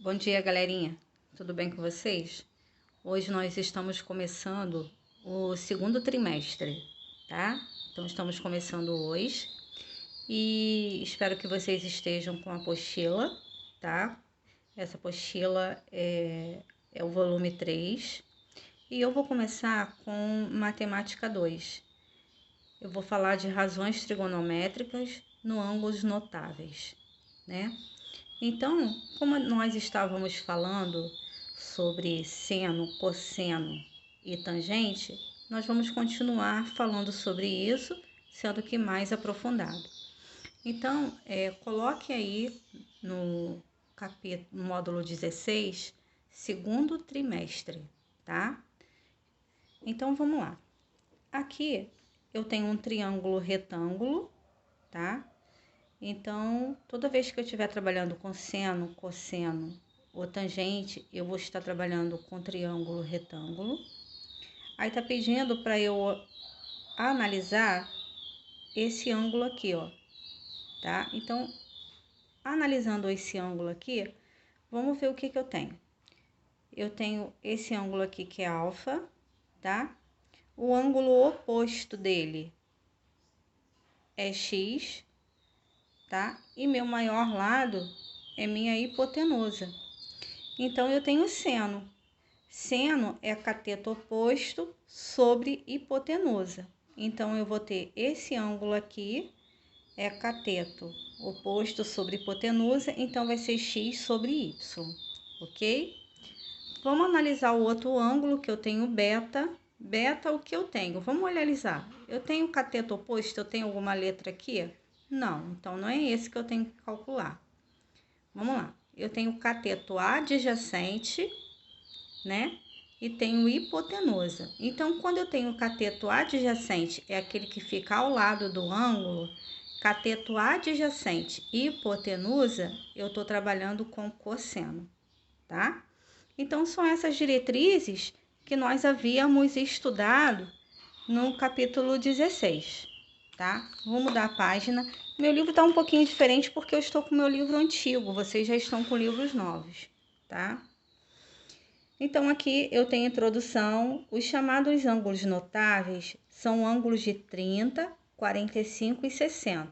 Bom dia, galerinha. Tudo bem com vocês? Hoje nós estamos começando o segundo trimestre, tá? Então estamos começando hoje e espero que vocês estejam com a apostila, tá? Essa apostila é o volume 3 e eu vou começar com matemática 2. Eu vou falar de razões trigonométricas no ângulos notáveis, né? Então, como nós estávamos falando sobre seno, cosseno e tangente, nós vamos continuar falando sobre isso, sendo que mais aprofundado. Então, coloque aí no módulo 16, segundo trimestre, tá? Então, vamos lá. Aqui eu tenho um triângulo retângulo, tá? Então, toda vez que eu estiver trabalhando com seno, cosseno ou tangente, eu vou estar trabalhando com triângulo retângulo. Aí tá pedindo para eu analisar esse ângulo aqui, ó, tá? Então, analisando esse ângulo aqui, vamos ver o que eu tenho. Eu tenho esse ângulo aqui que é alfa, tá? O ângulo oposto dele é x, tá? E meu maior lado é minha hipotenusa. Então, eu tenho seno. Seno é cateto oposto sobre hipotenusa. Então, eu vou ter esse ângulo aqui, é cateto oposto sobre hipotenusa, então vai ser x sobre y, ok? Vamos analisar o outro ângulo, que eu tenho beta. Beta, o que eu tenho? Vamos analisar. Eu tenho cateto oposto, eu tenho alguma letra aqui? Não, então não é esse que eu tenho que calcular. Vamos lá. Eu tenho cateto adjacente, né? E tenho hipotenusa. Então, quando eu tenho cateto adjacente, é aquele que fica ao lado do ângulo, cateto adjacente e hipotenusa, eu tô trabalhando com cosseno, tá? Então, são essas diretrizes que nós havíamos estudado no capítulo 16, tá? Vou mudar a página. Meu livro tá um pouquinho diferente porque eu estou com meu livro antigo, vocês já estão com livros novos, tá? Então, aqui eu tenho introdução. Os chamados ângulos notáveis são ângulos de 30, 45 e 60.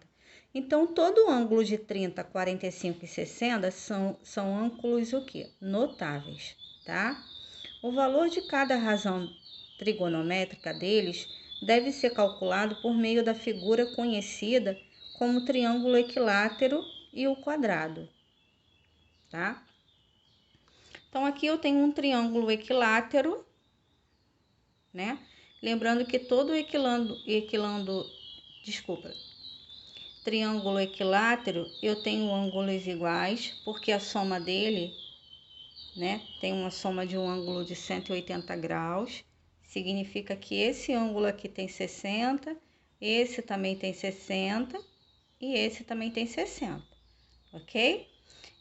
Então, todo ângulo de 30, 45 e 60 são ângulos o quê? Notáveis, tá? O valor de cada razão trigonométrica deles deve ser calculado por meio da figura conhecida como triângulo equilátero e o quadrado, tá? Então, aqui eu tenho um triângulo equilátero, né? Lembrando que todo triângulo equilátero, eu tenho ângulos iguais, porque a soma dele, né, tem uma soma de um ângulo de 180 graus. Significa que esse ângulo aqui tem 60, esse também tem 60 e esse também tem 60, ok?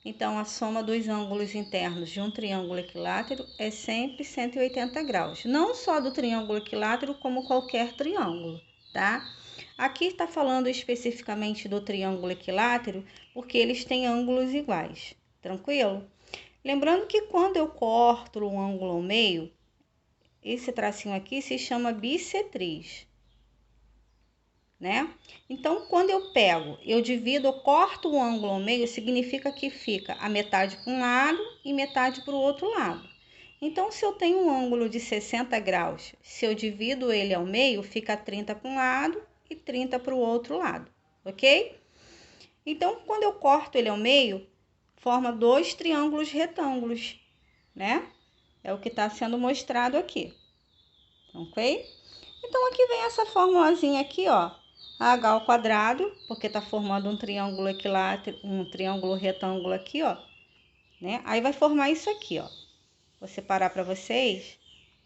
Então, a soma dos ângulos internos de um triângulo equilátero é sempre 180 graus. Não só do triângulo equilátero, como qualquer triângulo, tá? Aqui está falando especificamente do triângulo equilátero, porque eles têm ângulos iguais, tranquilo? Lembrando que quando eu corto um ângulo ao meio, esse tracinho aqui se chama bissetriz, né? Então, quando eu divido, eu corto o ângulo ao meio, significa que fica a metade para um lado e metade para o outro lado. Então, se eu tenho um ângulo de 60 graus, se eu divido ele ao meio, fica 30 para um lado e 30 para o outro lado, ok? Então, quando eu corto ele ao meio, forma dois triângulos retângulos, né? É o que está sendo mostrado aqui, ok? Então, aqui vem essa formulazinha aqui, ó. H ao quadrado, porque tá formando um triângulo equilátero, um triângulo retângulo aqui, ó, né? Aí vai formar isso aqui, ó. Vou separar para vocês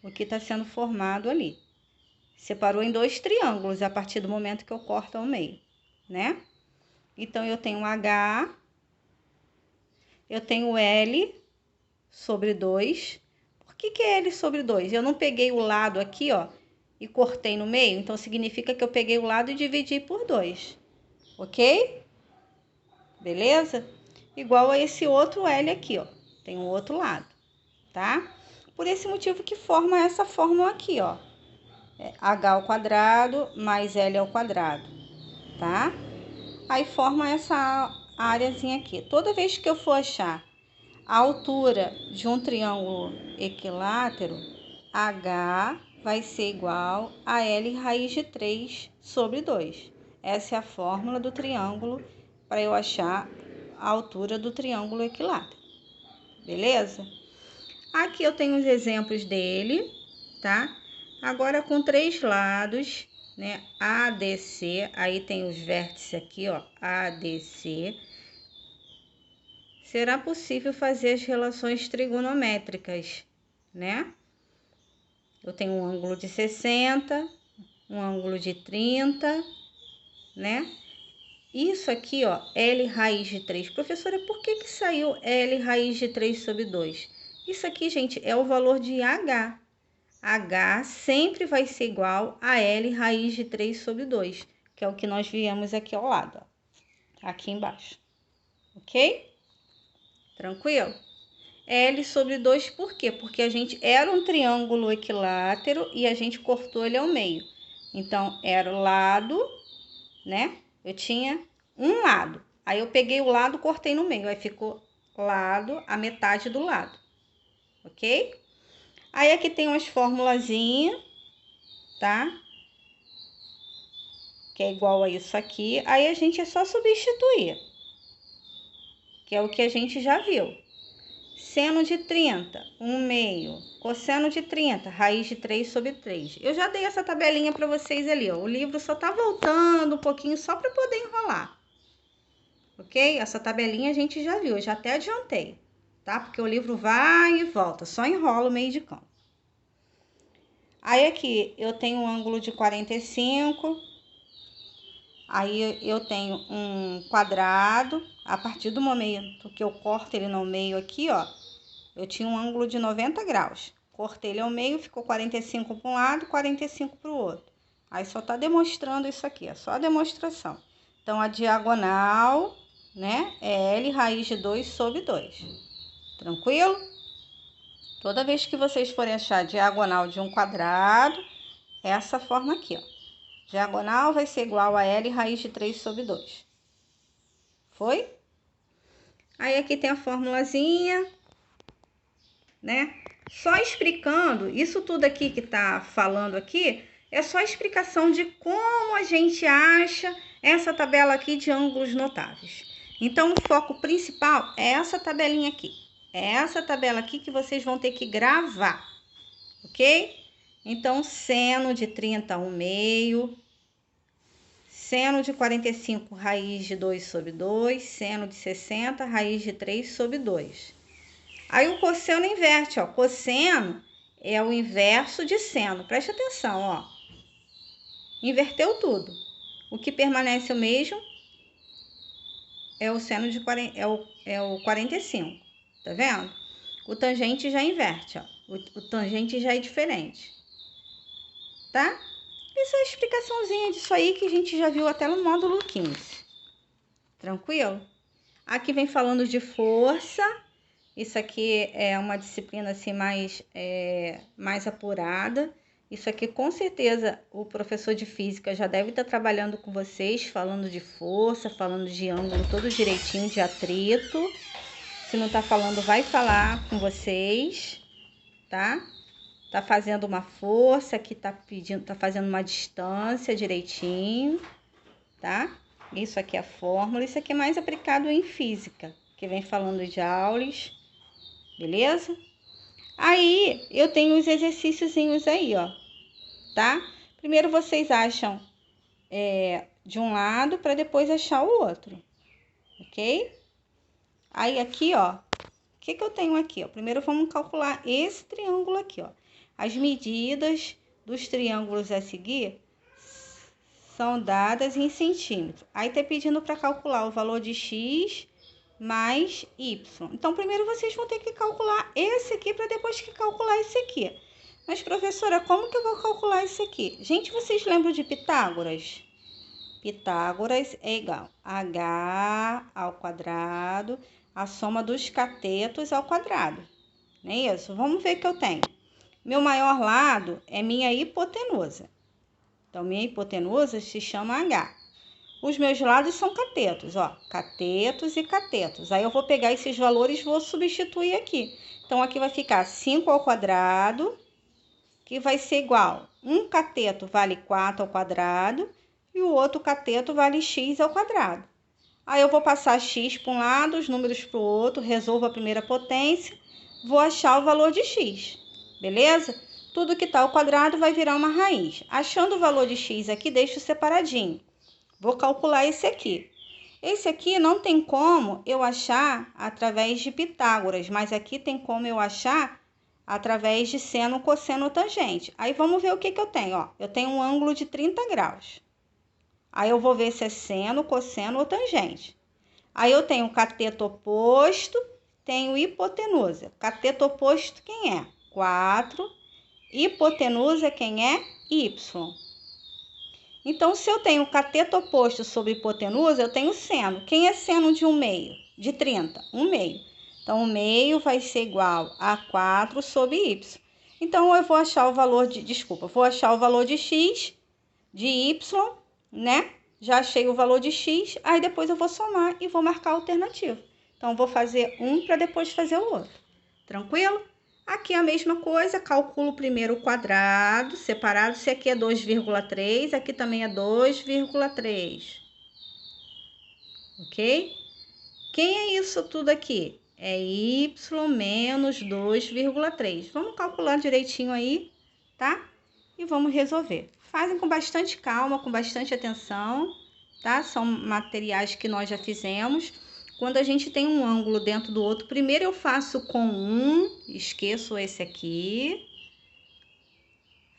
o que tá sendo formado ali. Separou em dois triângulos a partir do momento que eu corto ao meio, né? Então, eu tenho H, eu tenho L sobre 2. Por que é L sobre 2? Eu não peguei o lado aqui, ó, e cortei no meio, então significa que eu peguei o lado e dividi por 2, ok? Beleza? Igual a esse outro L aqui, ó. tem o outro lado, tá? Por esse motivo que forma essa fórmula aqui, ó. H ao quadrado mais L ao quadrado, tá? Aí forma essa áreazinha aqui. Toda vez que eu for achar a altura de um triângulo equilátero, H vai ser igual a L raiz de 3 sobre 2. Essa é a fórmula do triângulo para eu achar a altura do triângulo equilátero. Beleza? Aqui eu tenho os exemplos dele, tá? Agora com 3 lados, né? ADC, aí tem os vértices aqui, ó, ADC. Será possível fazer as relações trigonométricas, né? Eu tenho um ângulo de 60, um ângulo de 30, né? Isso aqui, ó, L raiz de 3. Professora, por que que saiu L raiz de 3 sobre 2? Isso aqui, gente, é o valor de H. H sempre vai ser igual a L raiz de 3 sobre 2, que é o que nós viemos aqui ao lado, ó, aqui embaixo. Ok? Tranquilo? L sobre 2 por quê? Porque a gente era um triângulo equilátero e a gente cortou ele ao meio. Então, era o lado, né? Eu tinha um lado. Aí eu peguei o lado, cortei no meio. Aí ficou lado, a metade do lado. Ok? Aí aqui tem umas formulazinhas, tá? Que é igual a isso aqui. Aí a gente é só substituir. Que é o que a gente já viu. Seno de 30, 1/2. Cosseno de 30, raiz de 3 sobre 3. Eu já dei essa tabelinha para vocês ali, ó. O livro só tá voltando um pouquinho só para poder enrolar. Ok? Essa tabelinha a gente já viu, eu já até adiantei, tá? Porque o livro vai e volta, só enrola o meio de campo. Aí aqui eu tenho um ângulo de 45. Aí eu tenho um quadrado. A partir do momento que eu corto ele no meio aqui, ó, eu tinha um ângulo de 90 graus. Cortei ele ao meio, ficou 45 para um lado, 45 para o outro. Aí só tá demonstrando isso aqui, é só a demonstração. Então, a diagonal, né, é L raiz de 2 sobre 2. Tranquilo? Toda vez que vocês forem achar a diagonal de um quadrado, essa forma aqui, ó. Diagonal vai ser igual a L raiz de 3 sobre 2. Foi? Aí aqui tem a formulazinha, né? Só explicando, isso tudo aqui que tá falando aqui, é só explicação de como a gente acha essa tabela aqui de ângulos notáveis. Então, o foco principal é essa tabelinha aqui. É essa tabela aqui que vocês vão ter que gravar, ok? Então, seno de 30, 1/2. Seno de 45, raiz de 2 sobre 2. Seno de 60, raiz de 3 sobre 2. Aí o cosseno inverte, ó. Cosseno é o inverso de seno. Preste atenção, ó. Inverteu tudo. O que permanece o mesmo é o seno de 45. Tá vendo? O tangente já inverte, ó. O tangente já é diferente. Tá? Isso é a explicaçãozinha disso aí que a gente já viu até no módulo 15. Tranquilo? Aqui vem falando de força. Isso aqui é uma disciplina assim mais apurada. Isso aqui com certeza o professor de física já deve estar trabalhando com vocês, falando de força, falando de ângulo todo direitinho, de atrito. Se não tá falando, vai falar com vocês, tá? Tá fazendo uma força, aqui tá fazendo uma distância direitinho, tá? Isso aqui é a fórmula, isso aqui é mais aplicado em física, que vem falando de Aulis. Beleza? Aí, eu tenho os exercíciozinhos aí, ó, tá? Primeiro vocês acham de um lado para depois achar o outro, ok? Aí aqui, ó, o que eu tenho aqui, ó? Primeiro vamos calcular esse triângulo aqui, ó. As medidas dos triângulos a seguir são dadas em centímetros. Aí tá pedindo para calcular o valor de x mais y. Então, primeiro vocês vão ter que calcular esse aqui para depois que calcular esse aqui. Mas, professora, como que eu vou calcular esse aqui? Gente, vocês lembram de Pitágoras? Pitágoras é igual a h ao quadrado. a soma dos catetos ao quadrado. Não é isso? Vamos ver o que eu tenho. Meu maior lado é minha hipotenusa. Então, minha hipotenusa se chama H. Os meus lados são catetos, ó. Catetos e catetos. Aí eu vou pegar esses valores e vou substituir aqui. Então, aqui vai ficar 5 ao quadrado, que vai ser igual. Um cateto vale 4 ao quadrado e o outro cateto vale x ao quadrado. Aí eu vou passar x para um lado, os números para o outro, resolvo a primeira potência, vou achar o valor de x, beleza? Tudo que está ao quadrado vai virar uma raiz. Achando o valor de x aqui, deixo separadinho. Vou calcular esse aqui. Esse aqui não tem como eu achar através de Pitágoras, mas aqui tem como eu achar através de seno, cosseno, tangente. Aí vamos ver o que eu tenho, ó. Eu tenho um ângulo de 30 graus. Aí eu vou ver se é seno, cosseno ou tangente. Aí eu tenho cateto oposto, tenho hipotenusa. Cateto oposto quem é? 4. Hipotenusa quem é? Y. Então, se eu tenho cateto oposto sobre hipotenusa, eu tenho seno. Quem é seno de 1/2? De 30? 1/2. Então, 1/2 vai ser igual a 4 sobre y. Então, eu vou achar o valor vou achar o valor de x, de y, né? Já achei o valor de x, aí depois eu vou somar e vou marcar a alternativa. Então, vou fazer um para depois fazer o outro. Tranquilo? Aqui é a mesma coisa, calculo primeiro o quadrado separado. Se aqui é 2,3, aqui também é 2,3. Ok? Quem é isso tudo aqui? É y menos 2,3. Vamos calcular direitinho aí, tá? E vamos resolver. Fazem com bastante calma, com bastante atenção, tá? São materiais que nós já fizemos. Quando a gente tem um ângulo dentro do outro, primeiro eu faço com um, esqueço esse aqui,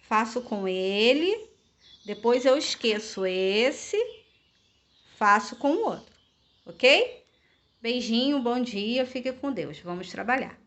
faço com ele, depois eu esqueço esse, faço com o outro, ok? Beijinho, bom dia, fique com Deus, vamos trabalhar.